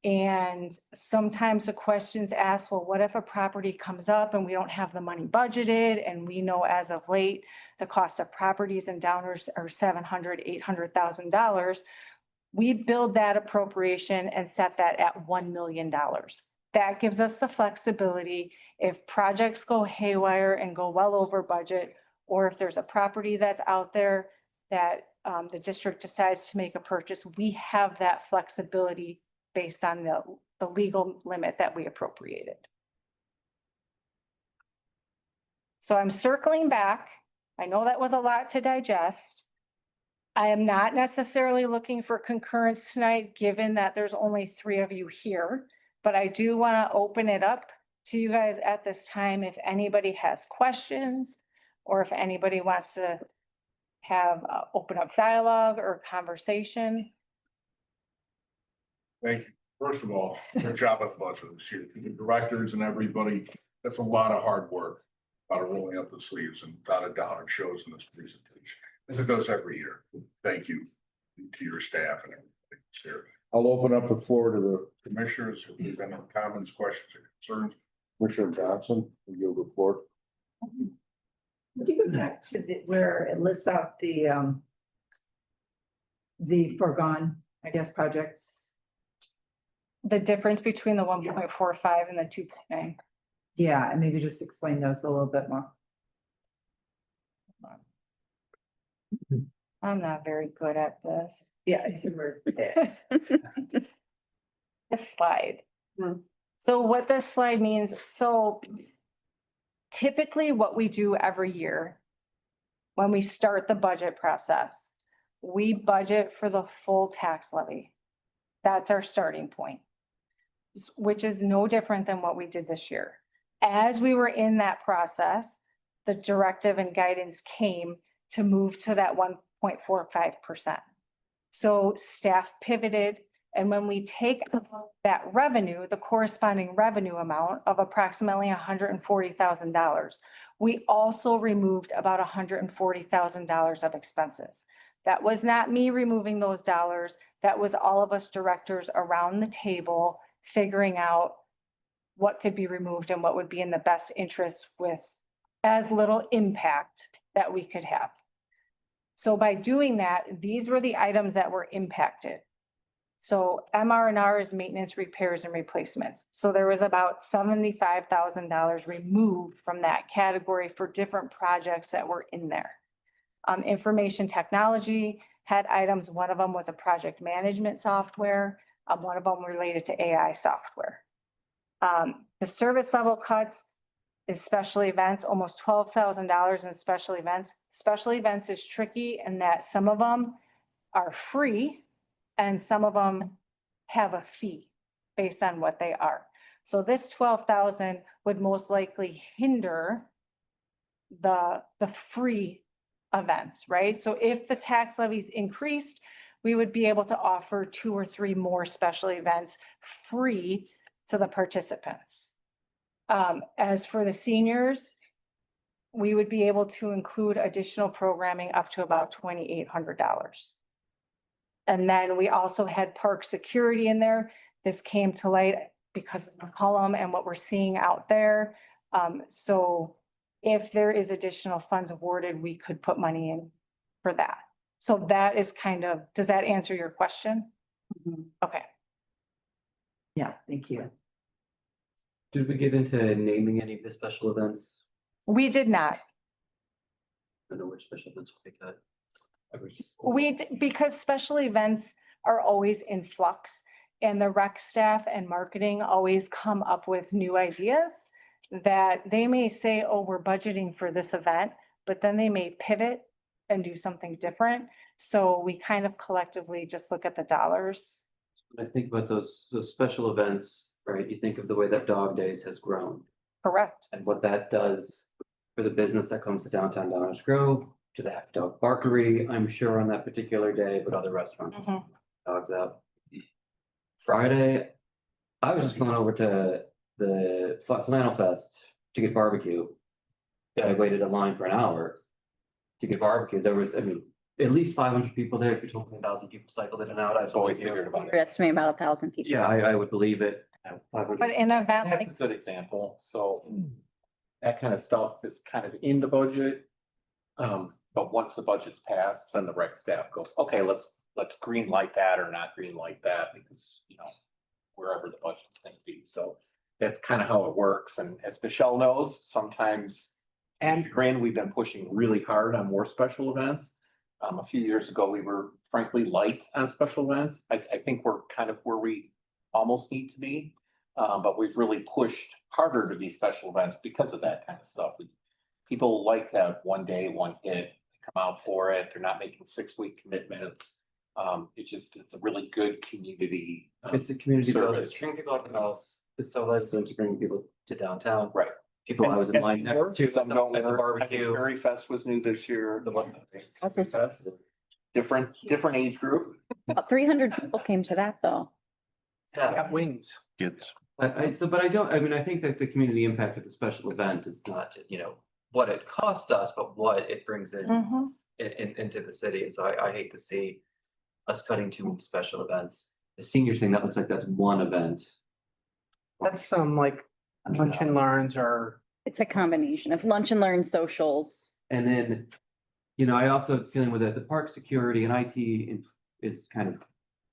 S2: and sometimes the question's asked, well, what if a property comes up and we don't have the money budgeted? And we know as of late, the cost of properties and downers are $700,000, $800,000. We build that appropriation and set that at $1 million. That gives us the flexibility if projects go haywire and go well over budget, or if there's a property that's out there that the district decides to make a purchase, we have that flexibility based on the legal limit that we appropriated. So I'm circling back. I know that was a lot to digest. I am not necessarily looking for concurrence tonight, given that there's only 3 of you here. But I do want to open it up to you guys at this time if anybody has questions or if anybody wants to have open up dialogue or conversation.
S1: Thank you. First of all, good job on the budget this year. The directors and everybody, that's a lot of hard work. A lot of rolling up the sleeves, and without a doubt, it shows in this presentation, as it does every year. Thank you to your staff and everybody that's here. I'll open up the floor to the commissioners. If there's any comments, questions, or concerns. Commissioner Johnson, you yield the floor.
S5: Would you go back to where it lists out the foregone, I guess, projects?
S2: The difference between the 1.45 and the 2.9.
S5: Yeah, and maybe just explain those a little bit more.
S2: I'm not very good at this.
S5: Yeah, if you were.
S2: This slide.
S5: Hmm.
S2: So what this slide means, so typically what we do every year when we start the budget process, we budget for the full tax levy. That's our starting point, which is no different than what we did this year. As we were in that process, the directive and guidance came to move to that 1.45%. So staff pivoted, and when we take that revenue, the corresponding revenue amount of approximately $140,000, we also removed about $140,000 of expenses. That was not me removing those dollars. That was all of us directors around the table figuring out what could be removed and what would be in the best interest with as little impact that we could have. So by doing that, these were the items that were impacted. So MR&R is maintenance, repairs, and replacements. So there was about $75,000 removed from that category for different projects that were in there. Information technology had items. One of them was a project management software. One of them related to AI software. The service level cuts is special events, almost $12,000 in special events. Special events is tricky in that some of them are free and some of them have a fee based on what they are. So this 12,000 would most likely hinder the free events, right? So if the tax levies increased, we would be able to offer 2 or 3 more special events free to the participants. As for the seniors, we would be able to include additional programming up to about $2,800. And then we also had park security in there. This came to light because of the column and what we're seeing out there. So if there is additional funds awarded, we could put money in for that. So that is kind of, does that answer your question?
S5: Mhm.
S2: Okay.
S5: Yeah, thank you.
S3: Did we get into naming any of the special events?
S2: We did not.
S3: I don't know which special events we got.
S2: Because special events are always in flux and the rec staff and marketing always come up with new ideas that they may say, oh, we're budgeting for this event, but then they may pivot and do something different. So we kind of collectively just look at the dollars.
S3: When I think about those special events, right, you think of the way that Dog Days has grown
S2: Correct.
S3: and what that does for the business that comes to downtown Downers Grove, to the Half Dog Barkery, I'm sure on that particular day, but other restaurants,
S2: Mhm.
S3: dogs out. Friday, I was just going over to the Flannel Fest to get barbecue. I waited in line for an hour to get barbecue. There was, I mean, at least 500 people there. If you told me 1,000 people cycled in and out, I
S4: always figured about it.
S7: Estimate about 1,000 people.
S3: Yeah, I would believe it. 500.
S2: But in an event
S8: That's a
S2: like,
S8: good example, so that kind of stuff is kind of in the budget. But once the budget's passed, then the rec staff goes, okay, let's green light that or not green light that, because, you know, wherever the budget's gonna be, so that's kind of how it works, and as Michelle knows, sometimes. And granted, we've been pushing really hard on more special events. A few years ago, we were frankly light on special events. I think we're kind of where we almost need to be. But we've really pushed harder to be special events because of that kind of stuff. People like that one day, one hit, come out for it. They're not making 6-week commitments. It's a really good community.
S7: It's a community builder,
S8: service.
S7: it's bringing people out of the house, it's so nice to bring people to downtown.
S8: Right.
S7: People I was in line next to
S8: Some
S7: at
S8: don't
S7: the
S8: work. I think
S7: barbecue.
S8: Berry Fest was new this year.
S7: The one.
S8: Different age group.
S9: About 300 people came to that though.
S7: Yeah,
S6: Got wings.
S4: Kids.
S7: but I mean, I think that the community impact of the special event is not just, what it cost us, but what it brings in,
S2: Mhm.
S7: into the city. And so I hate to see us cutting too many special events. The seniors thing, that looks like that's one event.
S6: That's some like lunch and learns or
S9: It's a combination of lunch and learn socials.
S7: And then, I also was feeling with the park security and IT is kind of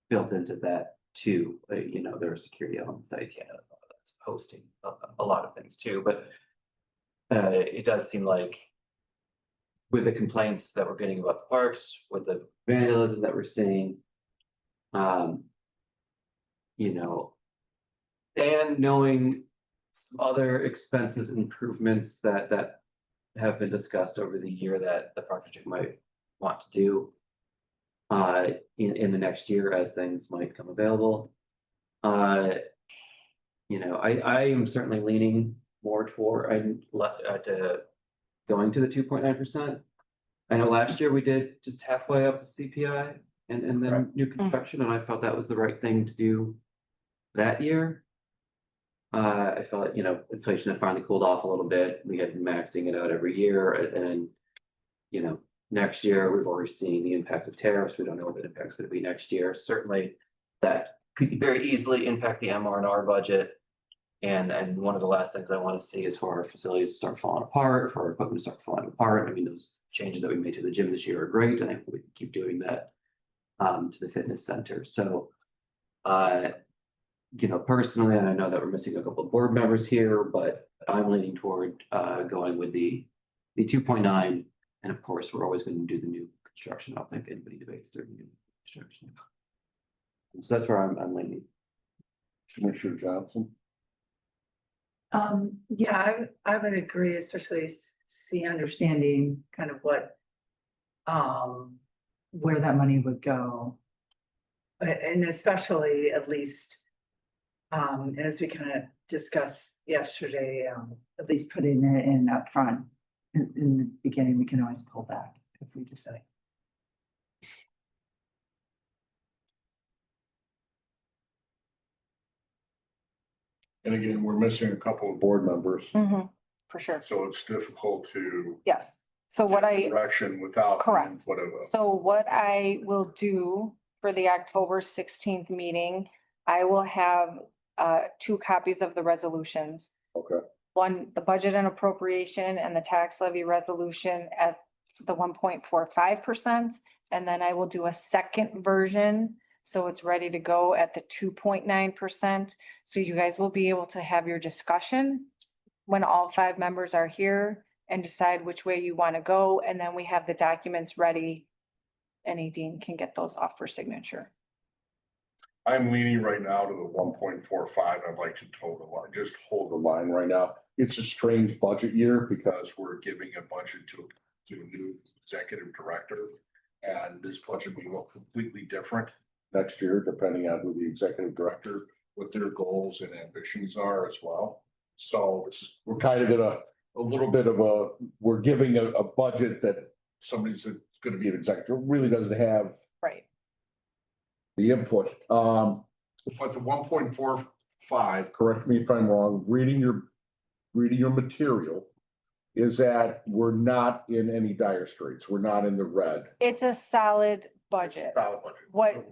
S7: built into that too. There are security elements to IT. I know that's hosting a lot of things too, but it does seem like with the complaints that we're getting about the parks, with the vandalism that we're seeing, and knowing some other expenses, improvements that have been discussed over the year that the park district might want to do in the next year as things might come available. I am certainly leaning more toward to going to the 2.9%. I know last year we did just halfway up the CPI and then new construction, and I felt that was the right thing to do that year. I felt like, inflation had finally cooled off a little bit. We had been maxing it out every year and next year we've already seen the impact of tariffs. We don't know what the impact's going to be next year. Certainly that could very easily impact the MR&R budget. And one of the last things I want to see is for our facilities to start falling apart, for our equipment to start falling apart. I mean, those changes that we made to the gym this year are great, and I think we can keep doing that to the fitness center. So personally, and I know that we're missing a couple of board members here, but I'm leaning toward going with the 2.9. And of course, we're always going to do the new construction. I don't think anybody debates during new construction. So that's where I'm leaning.
S1: Commissioner Johnson?
S5: Yeah, I would agree, especially see understanding kind of what, where that money would go. And especially at least, as we kind of discussed yesterday, at least putting it in upfront. In the beginning, we can always pull back if we decide.
S1: And again, we're missing a couple of board members,
S2: Mhm. For sure.
S1: so it's difficult to
S2: Yes. So what
S1: get direction without.
S2: Correct.
S1: Whatever.
S2: So what I will do for the October 16th meeting, I will have 2 copies of the resolutions.
S1: Okay.
S2: One, the budget and appropriation and the tax levy resolution at the 1.45%. And then I will do a second version, so it's ready to go at the 2.9%. So you guys will be able to have your discussion when all 5 members are here and decide which way you want to go. And then we have the documents ready. Any dean can get those off for signature.
S1: I'm leaning right now to the 1.45. I'd like to just hold the line right now. It's a strange budget year because we're giving a budget to a new executive director. And this budget will look completely different next year, depending on who the executive director, what their goals and ambitions are as well. So we're kind of in a little bit of we're giving a budget that somebody's going to be an executive really doesn't have
S2: Right.
S1: the input. But the 1.45, correct me if I'm wrong, reading your material is that we're not in any dire straits. We're not in the red.
S2: It's a solid budget.
S1: Solid budget.
S2: What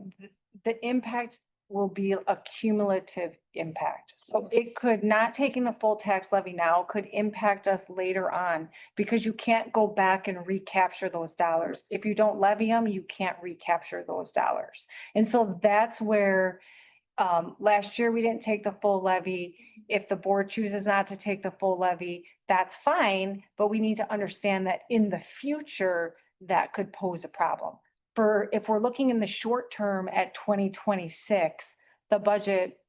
S2: the impact will be a cumulative impact. So it could, not taking the full tax levy now could impact us later on because you can't go back and recapture those dollars. If you don't levy them, you can't recapture those dollars. And so that's where last year we didn't take the full levy. If the board chooses not to take the full levy, that's fine, but we need to understand that in the future, that could pose a problem. If we're looking in the short term at 2026, the budget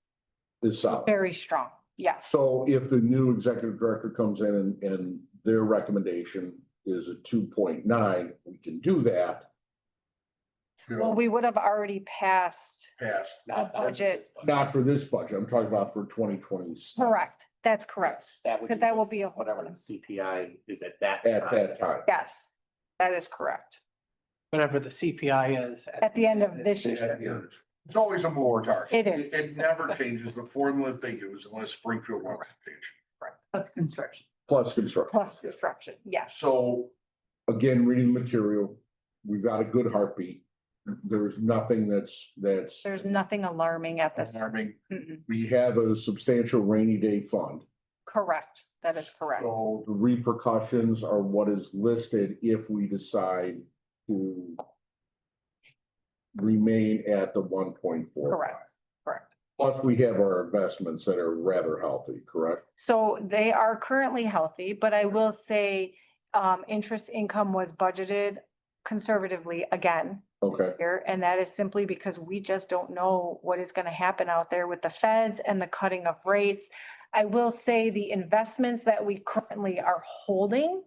S1: Is
S2: is
S1: solid.
S2: very strong. Yes.
S1: So if the new executive director comes in and their recommendation is at 2.9, we can do that. You
S2: Well,
S1: know,
S2: we would have already passed
S1: past,
S2: the budget.
S1: not for this budget, I'm talking about for 2020.
S2: Correct. That's correct.
S8: That would.
S2: Because that will be a.
S8: Whatever the CPI is at that.
S1: At
S8: time.
S1: that time.
S2: Yes, that is correct.
S6: Whatever the CPI is.
S2: At the end of this year.
S1: Yeah. It's always a moving target.
S2: It is.
S1: It never changes. The formula they use unless Springfield wants to change.
S5: Plus construction.
S1: Plus construction.
S2: Plus construction, yes.
S1: So, again, reading the material, we've got a good heartbeat. There's nothing that's.
S2: There's nothing alarming at this.
S1: alarming.
S2: Mm-mm.
S1: We have a substantial rainy day fund.
S2: Correct. That is correct.
S1: So the repercussions are what is listed if we decide to remain at the 1.4.
S2: Correct. Correct.
S1: Plus, we have our investments that are rather healthy, correct?
S2: So they are currently healthy, but I will say, interest income was budgeted conservatively again
S1: Okay,
S2: this year. And that is simply because we just don't know what is gonna happen out there with the feds and the cutting of rates. I will say the investments that we currently are holding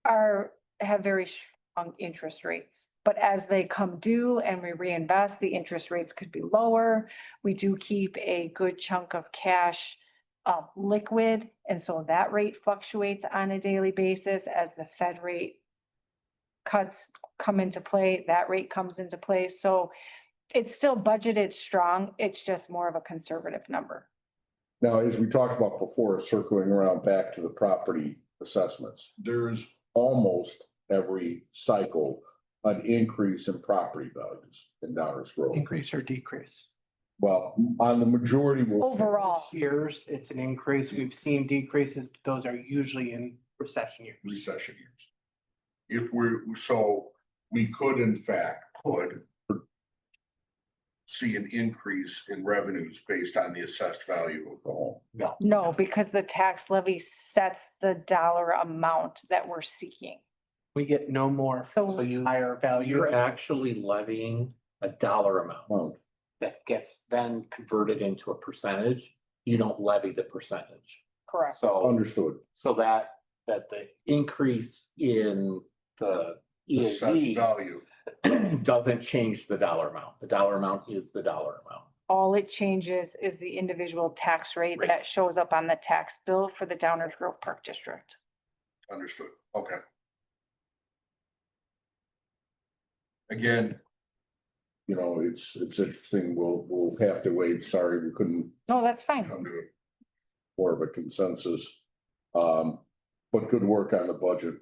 S2: have very strong interest rates. But as they come due and we reinvest, the interest rates could be lower. We do keep a good chunk of cash liquid, and so that rate fluctuates on a daily basis as the Fed rate cuts come into play, that rate comes into play. So it's still budgeted strong. It's just more of a conservative number.
S1: now, as we talked about before, circling around back to the property assessments, there's almost every cycle an increase in property values in Downers Grove.
S6: Increase or decrease.
S1: Well, on the majority.
S2: Overall,
S6: Years, it's an increase. We've seen decreases, but those are usually in recession years.
S1: Recession years. If we could in fact see an increase in revenues based on the assessed value of the home.
S2: no, because the tax levy sets the dollar amount that we're seeking.
S6: We get no more
S8: So
S2: So
S8: you,
S6: higher value.
S8: you're actually levying a dollar amount
S1: Well,
S8: that gets then converted into a percentage. You don't levy the percentage.
S2: correct.
S8: So,
S1: understood.
S8: so that the increase in the
S1: Assessed
S8: EAV
S1: value.
S8: doesn't change the dollar amount. The dollar amount is the dollar amount.
S2: All it changes is the individual tax rate
S8: Right.
S2: that shows up on the tax bill for the Downers Grove Park District.
S1: Understood. Okay. Again, you know, it's interesting. We'll have to wait. Sorry, we couldn't
S2: No, that's fine.
S1: come to more of a consensus. But good work on the budget.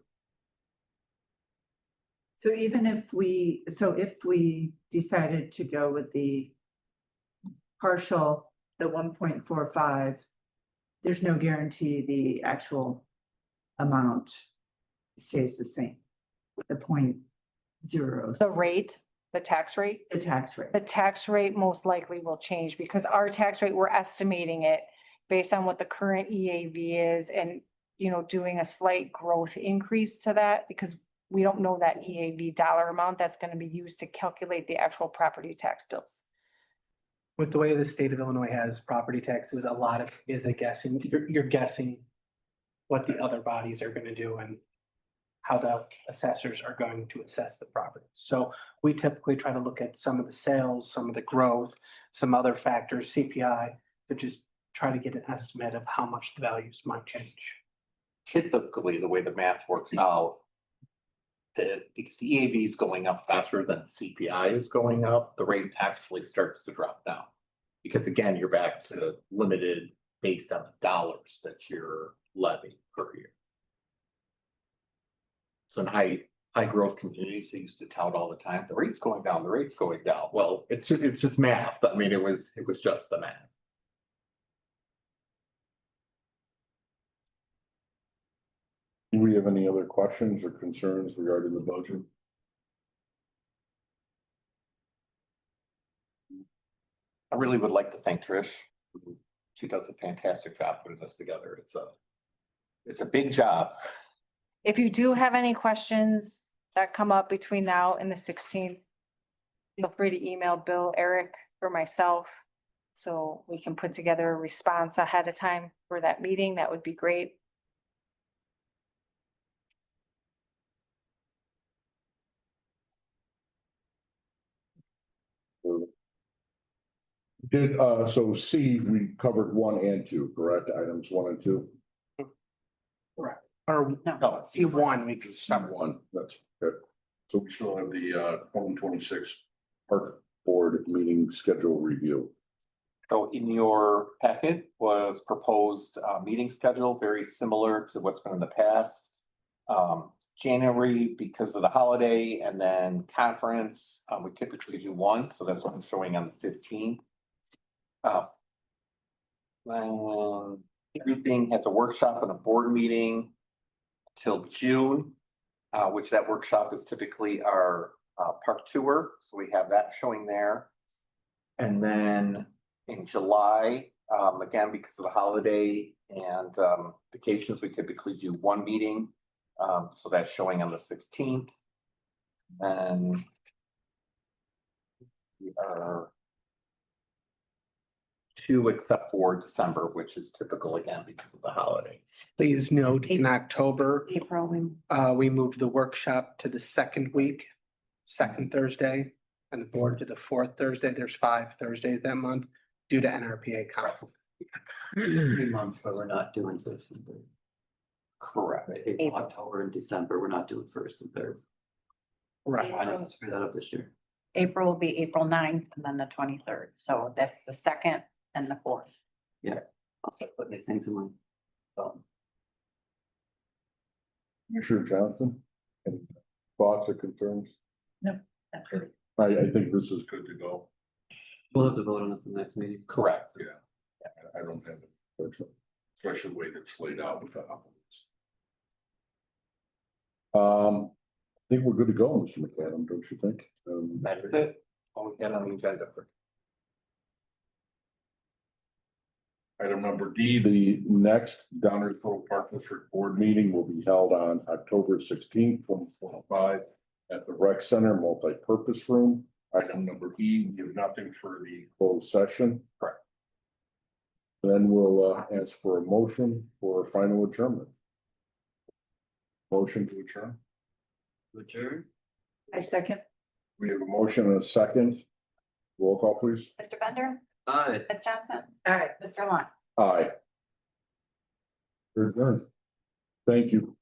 S5: So even if we decided to go with the partial, the 1.45, there's no guarantee the actual amount stays the same. The 0.0,
S2: The rate, the tax rate,
S5: the tax rate.
S2: the tax rate most likely will change because our tax rate, we're estimating it based on what the current EAV is and, you know, doing a slight growth increase to that because we don't know that EAV dollar amount that's going to be used to calculate the actual property tax bills.
S6: With the way the state of Illinois has property taxes, a lot of is a guessing. You're guessing what the other bodies are gonna do and how the assessors are going to assess the property. So we typically try to look at some of the sales, some of the growth, some other factors, CPI, to just try to get an estimate of how much the values might change.
S8: Typically, the way the math works out, because the EAV is going up faster than CPI is going up, the rate actually starts to drop down. Because again, you're back to limited based on the dollars that you're levying per year. So in high growth communities, they used to tout all the time, the rate's going down, the rate's going down. Well, it's just math. I mean, it was just the math.
S1: Do we have any other questions or concerns regarding the budget?
S8: I really would like to thank Trish. She does a fantastic job putting this together. It's a big job.
S2: If you do have any questions that come up between now and the 16th, feel free to email Bill, Eric, or myself. So we can put together a response ahead of time for that meeting. That would be great.
S1: So C, we covered 1 and 2, correct? Items 1 and 2?
S6: Or
S8: No,
S6: C1, we could
S1: Step
S6: start.
S1: 1, that's good. So we still have the 2026 park board meeting schedule review.
S8: So in your packet was proposed meeting schedule, very similar to what's been in the past. January, because of the holiday, and then conference, we typically do one, so that's what I'm showing on the 15th. Everything has a workshop and a board meeting till June, which that workshop is typically our park tour, so we have that showing there. And then in July, again, because of the holiday and vacations, we typically do one meeting. So that's showing on the 16th. And we are 2 except for December, which is typical again because of the holiday.
S6: Please note in October,
S9: April,
S6: we moved the workshop to the second week, second Thursday, and the board to the fourth Thursday. There's 5 Thursdays that month due to NRPA conflict.
S7: 3 months, but we're not doing first and third.
S8: Correct.
S7: April, October and December, we're not doing first and third.
S6: Right.
S7: I need to screw that up this year.
S10: April will be April 9th and then the 23rd. So that's the second and the fourth.
S7: I'll start putting these things in my phone.
S1: Commissioner Johnson, any thoughts or concerns?
S10: That's good.
S1: I think this is good to go.
S7: We'll have to vote on this in the next meeting.
S8: Correct.
S1: Yeah, I don't have it, especially the way that's laid out with the applicants. I think we're good to go, Mr. McAdam, don't you think?
S8: That's it. All we got on the agenda for.
S1: Item number D, the next Downers Grove Park District Board meeting will be held on October 16th, 2025 at the Rec Center Multi-Purpose Room. Item number E, we have nothing for the closed session.
S8: Correct.
S1: Then we'll ask for a motion for final adjournment. Motion to adjourn.
S7: Adjourn.
S10: I second.
S1: We have a motion and a second. Roll call, please.
S10: Mr. Bender,
S7: Aye.
S10: Ms. Johnson,
S5: All right.
S10: Mr. Lawrence.
S1: Aye. We're adjourned. Thank you.